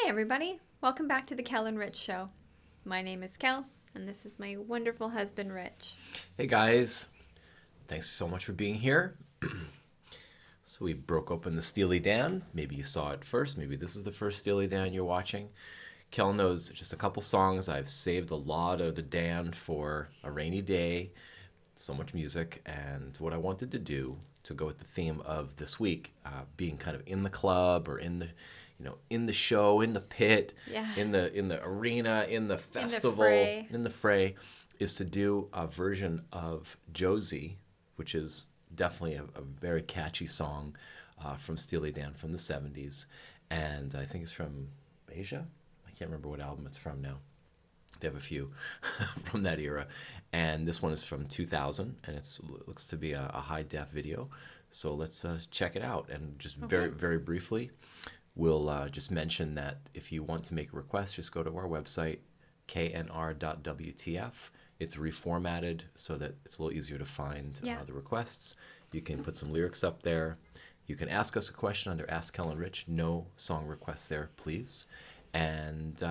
everybody. Welcome back to the Kel-n-rich Show. My name is Kel, and this is my wonderful husband, Rich. Hey guys, thanks so much for being here. So we broke open the Steely Dan. Maybe you saw it first. Maybe this is the first Steely Dan you're watching. Kel knows just a couple songs. I've saved a lot of the Dan for a rainy day. So much music. And what I wanted to do to go with the theme of this week, being kind of in the club or in the in the show, in the pit, in the arena, in the festival, in the fray, is to do a version of Josie, which is definitely a very catchy song from Steely Dan from the 70s. And I think it's from Asia. I can't remember what album it's from now. They have a few from that era. And this one is from 2000, and it looks to be a high-def video. So let's check it out. And just very, very briefly, we'll just mention that if you want to make a request, just go to our website, knr.wtf. It's reformatted so that it's a little easier to find the requests. You can put some lyrics up there. You can ask us a question under Ask Kel-n-rich. No song requests there, please. And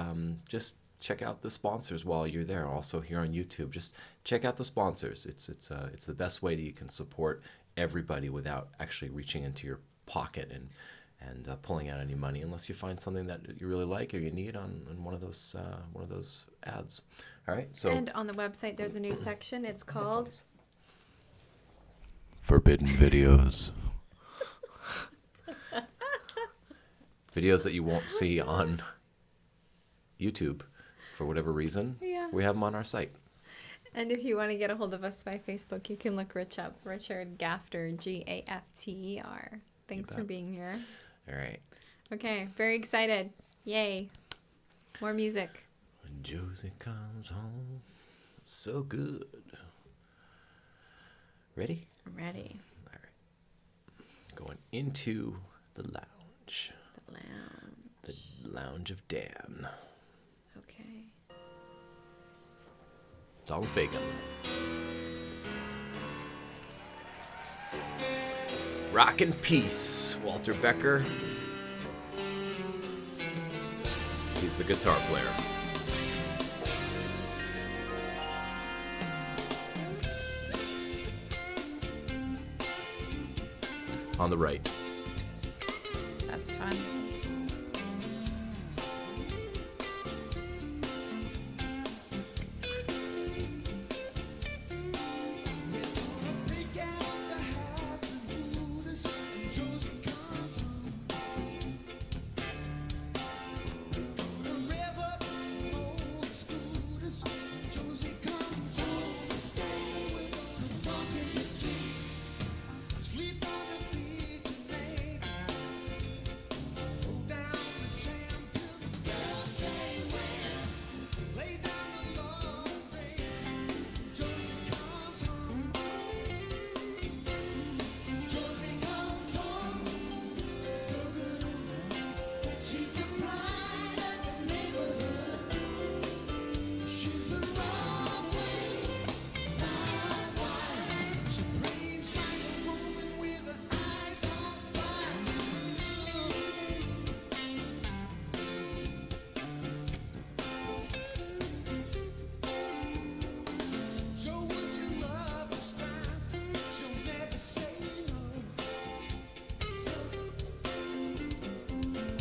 just check out the sponsors while you're there. Also here on YouTube, just check out the sponsors. It's the best way that you can support everybody without actually reaching into your pocket and pulling out any money, unless you find something that you really like or you need on one of those ads. All right. So and on the website, there's a new section. It's called Forbidden Videos. Videos that you won't see on YouTube for whatever reason. Yeah. We have them on our site. And if you want to get a hold of us by Facebook, you can look Rich up. Richard Gafter, Gafter. Thanks for being here. All right. Okay, very excited. Yay. More music. When Josie comes home, so good. Ready? Ready. All right. Going into the lounge. The lounge. The lounge of Dan. Okay. Donald Fagen. Rock and Peace, Walter Becker. He's the guitar player. On the right. That's fun.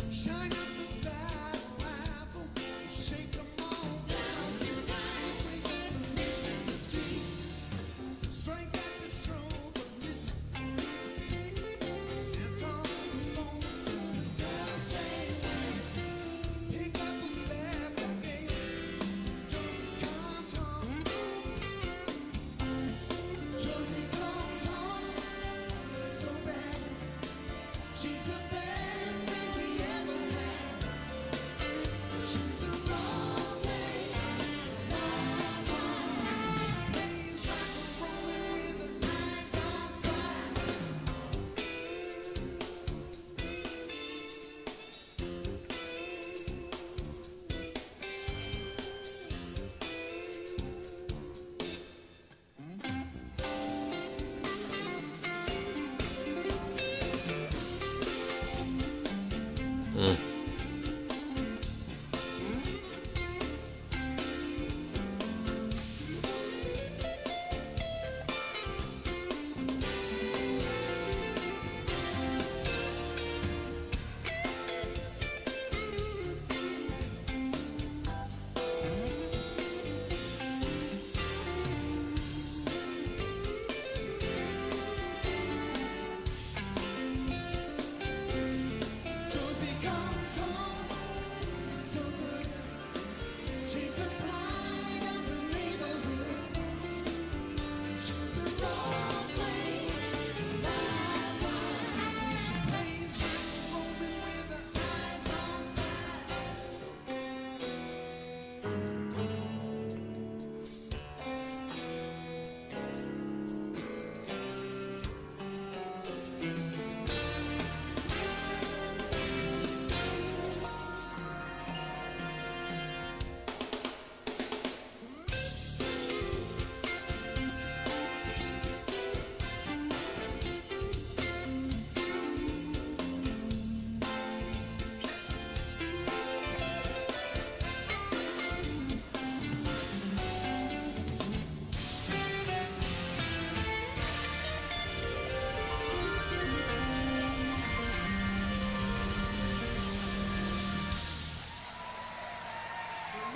Shine up the back.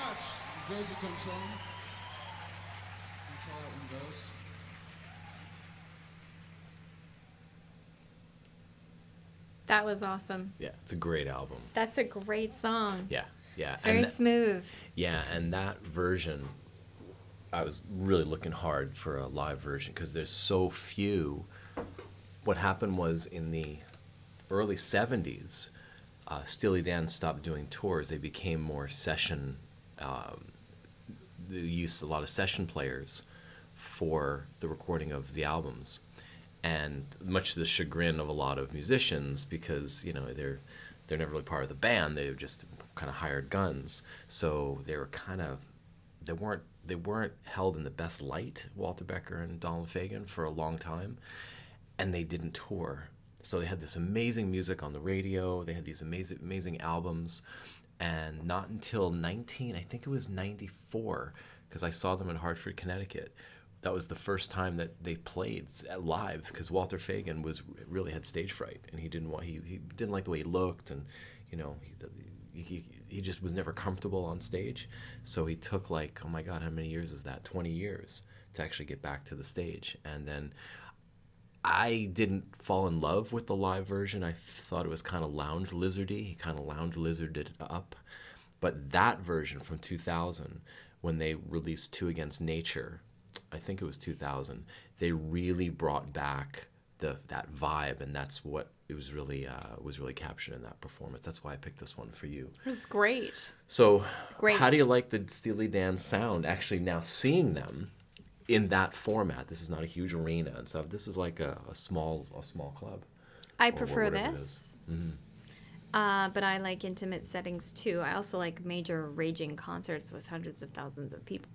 much. Josie comes home. That's how that one goes. That was awesome. Yeah, it's a great album. That's a great song. Yeah, yeah. It's very smooth. Yeah, and that version, I was really looking hard for a live version because there's so few. What happened was in the early 70s, Steely Dan stopped doing tours. They became more session. They used a lot of session players for the recording of the albums, and much to the chagrin of a lot of musicians, because they're never really part of the band. They were just kind of hired guns, so they were they weren't held in the best light, Walter Becker and Donald Fagen, for a long time, and they didn't tour. So they had this amazing music on the radio. They had these amazing albums, and not until I think it was 94, because I saw them in Hartford, Connecticut. That was the first time that they played live, because Walter Fagen really had stage fright, and he didn't like the way he looked, and he just was never comfortable on stage. So he took, like, oh my God, how many years is that? 20 years to actually get back to the stage. And then I didn't fall in love with the live version. I thought it was kind of lounge lizardy. He kind of lounge lizarded it up. But that version from 2000, when they released Two Against Nature, I think it was 2000, they really brought back that vibe, and that's what it was really captured in that performance. That's why I picked this one for you. It was great. So, Great. How do you like the Steely Dan sound? Actually, now seeing them in that format, this is not a huge arena and stuff. This is like a small club. I prefer this. But I like intimate settings too. I also like major raging concerts with hundreds of thousands of people.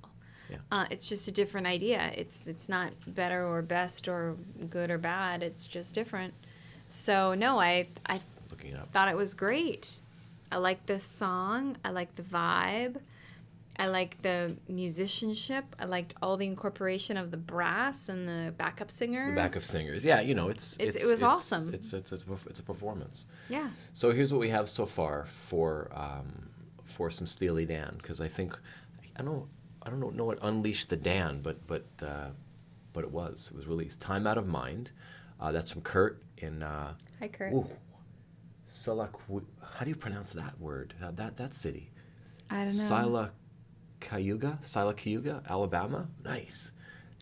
Yeah. It's just a different idea. It's not better or best or good or bad. It's just different. So no, I Looking it up. thought it was great. I like this song. I like the vibe. I like the musicianship. I liked all the incorporation of the brass and the backup singers. The backup singers. Yeah, it was awesome. It's a performance. Yeah. So here's what we have so far for some Steely Dan, because I think I don't know what unleashed the Dan, but it was released. Time Out of Mind. That's from Kurt in. Hi, Kurt. Ooh, how do you pronounce that word? That city. I don't know. Cayuga, Alabama. Nice.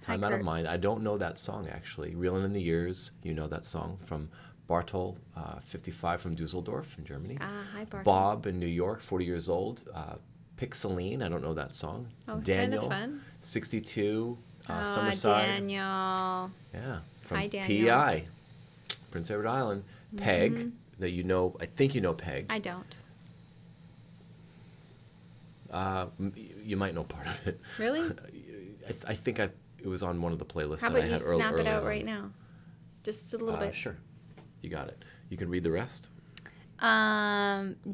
Hi, Time Out of Kurt. Mind. I don't know that song, actually. Reelin' in the Years, you know that song from Bartol, 55 from Dusseldorf in Germany. Hi, Bartol. Bob in New York, 40 years old. Pixeline, I don't know that song. Oh, it's Daniel, kind of fun. 62, Summerside. Daniel. Yeah, from Hi, Daniel. PEI, Prince Edward Island. Peg, that I think you know Peg. I don't. You might know part of it. Really? I think it was on one of the playlists How that I about you had snap it early out on. right now? Just a little bit. Sure. You got it. You can read the rest.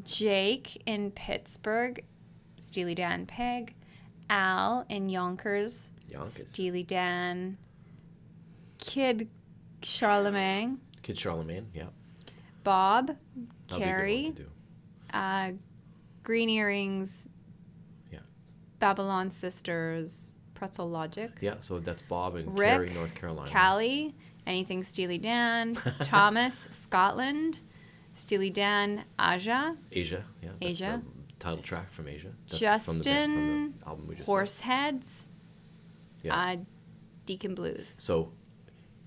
Jake in Pittsburgh, Steely Dan Peg. Al in Yonkers, Steely Dan. Kid Charlemagne. Kid Charlemagne, yeah. Bob, That'll be a good Carrie. one to do. Green Earrings, Yeah. Babylon Sisters, Pretzel Logic. Yeah, so that's Bob and Rick, Carrie, North Carolina. Callie, Anything Steely Dan. Thomas, Scotland. Steely Dan, Aja. Asia, yeah. That's Asia. the title track from Asia. That's Justin, from the album we just did. Horseheads. Yeah. Deacon Blues. So,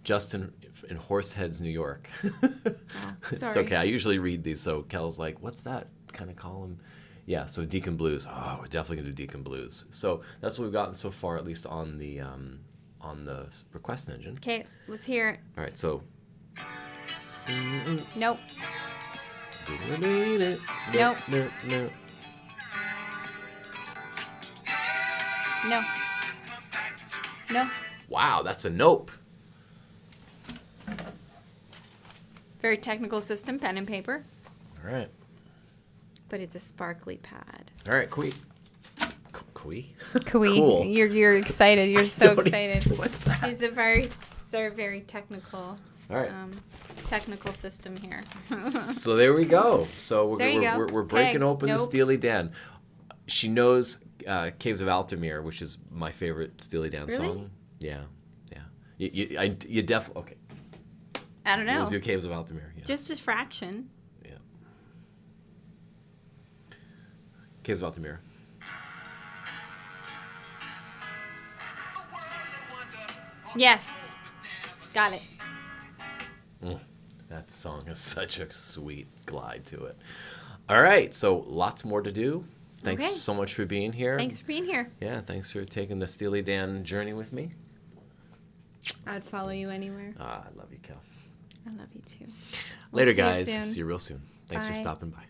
Justin in Horseheads, New York. It's sorry. okay. I usually read these, so Kel's like, what's that kind of column? Yeah, so Deacon Blues. Oh, we're definitely going to do Deacon Blues. So that's what we've gotten so far, at least on the request engine. Okay, let's hear it. All right, so. Nope. Nope. Nope. No. No. Wow, that's a nope. Very technical system, pen and paper. All right. But it's a sparkly pad. All right, Kui. Kui? Kui. Cool. You're excited. You're so excited. What's that? It's a very technical. All right. Technical system here. So there we go. So There you go. we're breaking Peg. open the Nope. Steely Dan. She knows Caves of Altamir, which is my favorite Steely Dan Really? song. Yeah, yeah. You definitely okay. I don't know. We'll do Caves of Altamir. Yeah. Just a fraction. Yeah. Caves of Altamir. Yes. Got it. That song has such a sweet glide to it. All right, so lots more to do. Thanks Okay. so much for being here. Thanks for being here. Yeah, thanks for taking the Steely Dan journey with me. I'd follow you anywhere. I love you, Kel. I love you too. Later, see you guys. soon. See you real soon. Thanks for Bye. stopping by.